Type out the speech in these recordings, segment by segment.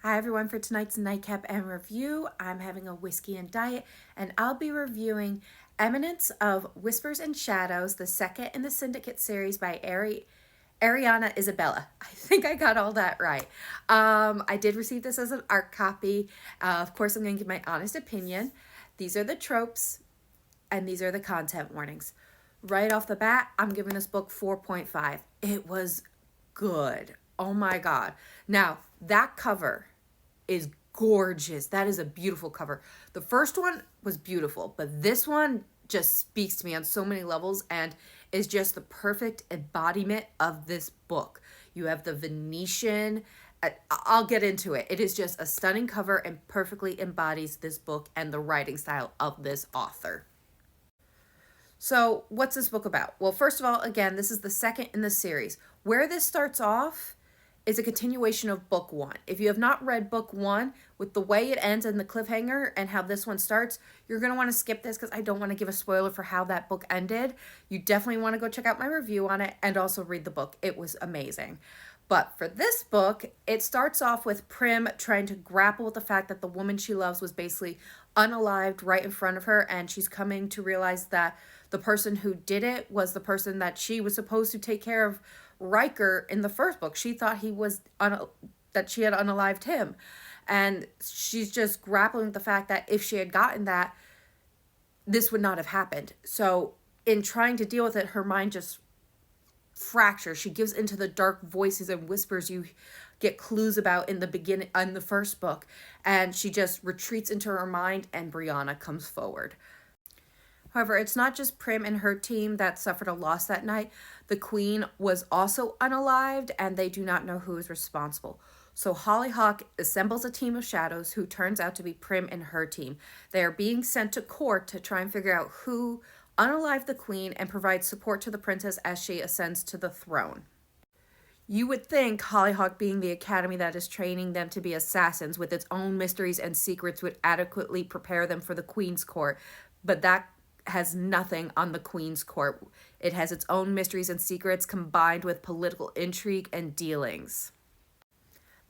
Hi everyone, for tonight's Nightcap and review, I'm having a whiskey and diet, and I'll be reviewing Eminence of Whispers and Shadows, the second in the Cybdicate series by Arianna Isabella. I think I got all that right. I did receive this as an art copy. Of course, I'm going to give my honest opinion. These are the tropes, and these are the content warnings. Right off the bat, I'm giving this book 4.5. It was good. Oh my God. Now, that cover is gorgeous. That is a beautiful cover. The first one was beautiful, but this one just speaks to me on so many levels and is just the perfect embodiment of this book. You have the Venetian. I'll get into it. It is just a stunning cover and perfectly embodies this book and the writing style of this author. So, what's this book about? Well, first of all, again, this is the second in the series. Where this starts off is a continuation of book one. If you have not read book one, with the way it ends and the cliffhanger and how this one starts, you're going to want to skip this because I don't want to give a spoiler for how that book ended. You definitely want to go check out my review on it and also read the book. It was amazing. But for this book, it starts off with Prim trying to grapple with the fact that the woman she loves was basically unalived right in front of her, and she's coming to realize that the person who did it was the person that she was supposed to take care of, Riker, in the first book. She thought he was that she had unalived him, and she's just grappling with the fact that if she had gotten that, this would not have happened. So in trying to deal with it, her mind just fractures. She gives into the dark voices and whispers you get clues about in the beginning, in the first book, and she just retreats into her mind, and Brianna comes forward. However, it's not just Prim and her team that suffered a loss that night. The Queen was also unalived, and they do not know who is responsible. So Hollyhock assembles a team of shadows who turns out to be Prim and her team. They are being sent to court to try and figure out who unalived the Queen and provide support to the princess as she ascends to the throne. You would think Hollyhock, being the academy that is training them to be assassins with its own mysteries and secrets, would adequately prepare them for the Queen's court, but that has nothing on the Queen's court. It has its own mysteries and secrets combined with political intrigue and dealings.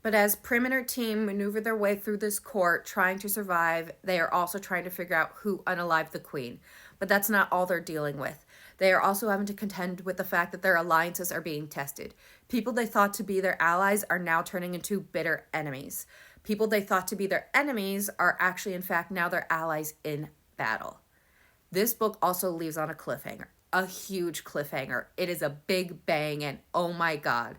But as Prim and her team maneuver their way through this court trying to survive, they are also trying to figure out who unalived the Queen. But that's not all they're dealing with. They are also having to contend with the fact that their alliances are being tested. People they thought to be their allies are now turning into bitter enemies. People they thought to be their enemies are actually, in fact, now their allies in battle. This book also leaves on a cliffhanger, a huge cliffhanger. It is a big bang, and oh my God,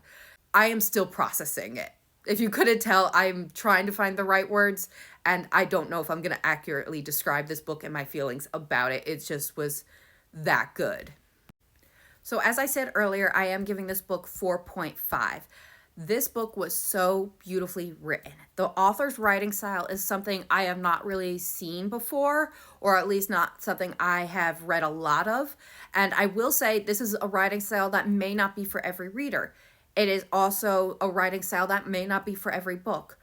I am still processing it. If you couldn't tell, I'm trying to find the right words, and I don't know if I'm going to accurately describe this book and my feelings about it. It just was that good. So as I said earlier, I am giving this book 4.5. This book was so beautifully written. The author's writing style is something I have not really seen before, or at least not something I have read a lot of. And I will say this is a writing style that may not be for every reader. It is also a writing style that may not be for every book.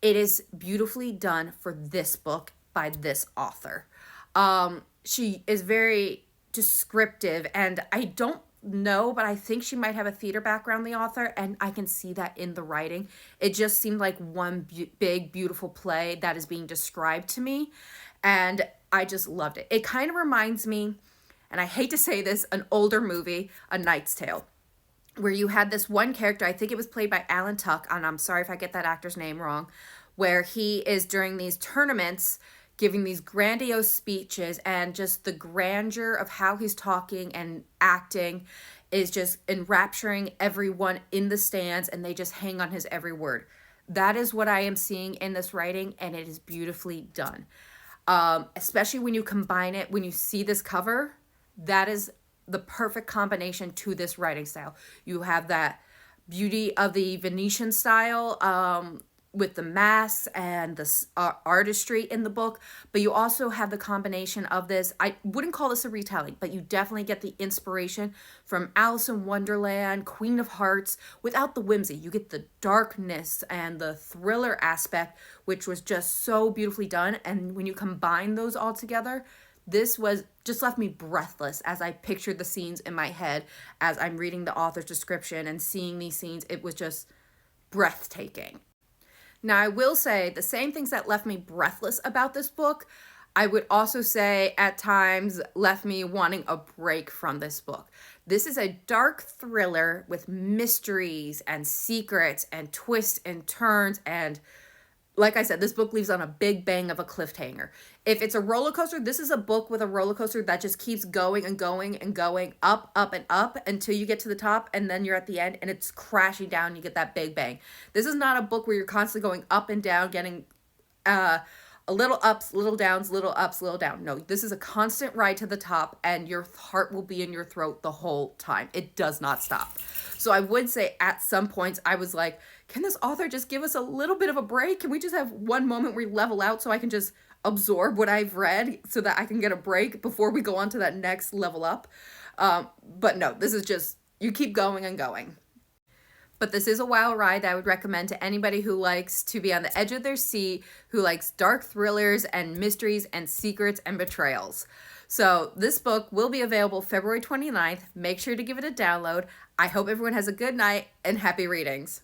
It is beautifully done for this book by this author. She is very descriptive, and I don't know, but I think she might have a theater background, the author, and I can see that in the writing. It just seemed like one big, beautiful play that is being described to me, and I just loved it. It kind of reminds me, and I hate to say this, an older movie, A Knight's Tale, where you had this one character, I think it was played by Alan Tuck, and I'm sorry if I get that actor's name wrong, where he is during these tournaments giving these grandiose speeches, and just the grandeur of how he's talking and acting is just enrapturing everyone in the stands, and they just hang on his every word. That is what I am seeing in this writing, and it is beautifully done. Especially when you combine it, when you see this cover, that is the perfect combination to this writing style. You have that beauty of the Venetian style, with the masks and the artistry in the book, but you also have the combination of this. I wouldn't call this a retelling, but you definitely get the inspiration from Alice in Wonderland, Queen of Hearts, without the whimsy. You get the darkness and the thriller aspect, which was just so beautifully done. And when you combine those all together, this was just left me breathless as I pictured the scenes in my head as I'm reading the author's description and seeing these scenes. It was just breathtaking. Now, I will say the same things that left me breathless about this book, I would also say at times left me wanting a break from this book. This is a dark thriller with mysteries and secrets and twists and turns, and like I said, this book leaves on a big bang of a cliffhanger. If it's a roller coaster, this is a book with a roller coaster that just keeps going and going and going up, up, and up until you get to the top, and then you're at the end and it's crashing down. You get that big bang. This is not a book where you're constantly going up and down, getting a little ups, little downs, little ups, little down. No, this is a constant ride to the top, and your heart will be in your throat the whole time. It does not stop. So I would say at some points I was like, can this author just give us a little bit of a break? Can we just have one moment where we level out so I can just absorb what I've read so that I can get a break before we go on to that next level up? But no, this is just, you keep going and going. But this is a wild ride that I would recommend to anybody who likes to be on the edge of their seat, who likes dark thrillers and mysteries and secrets and betrayals. So this book will be available February 29th. Make sure to give it a download. I hope everyone has a good night and happy readings.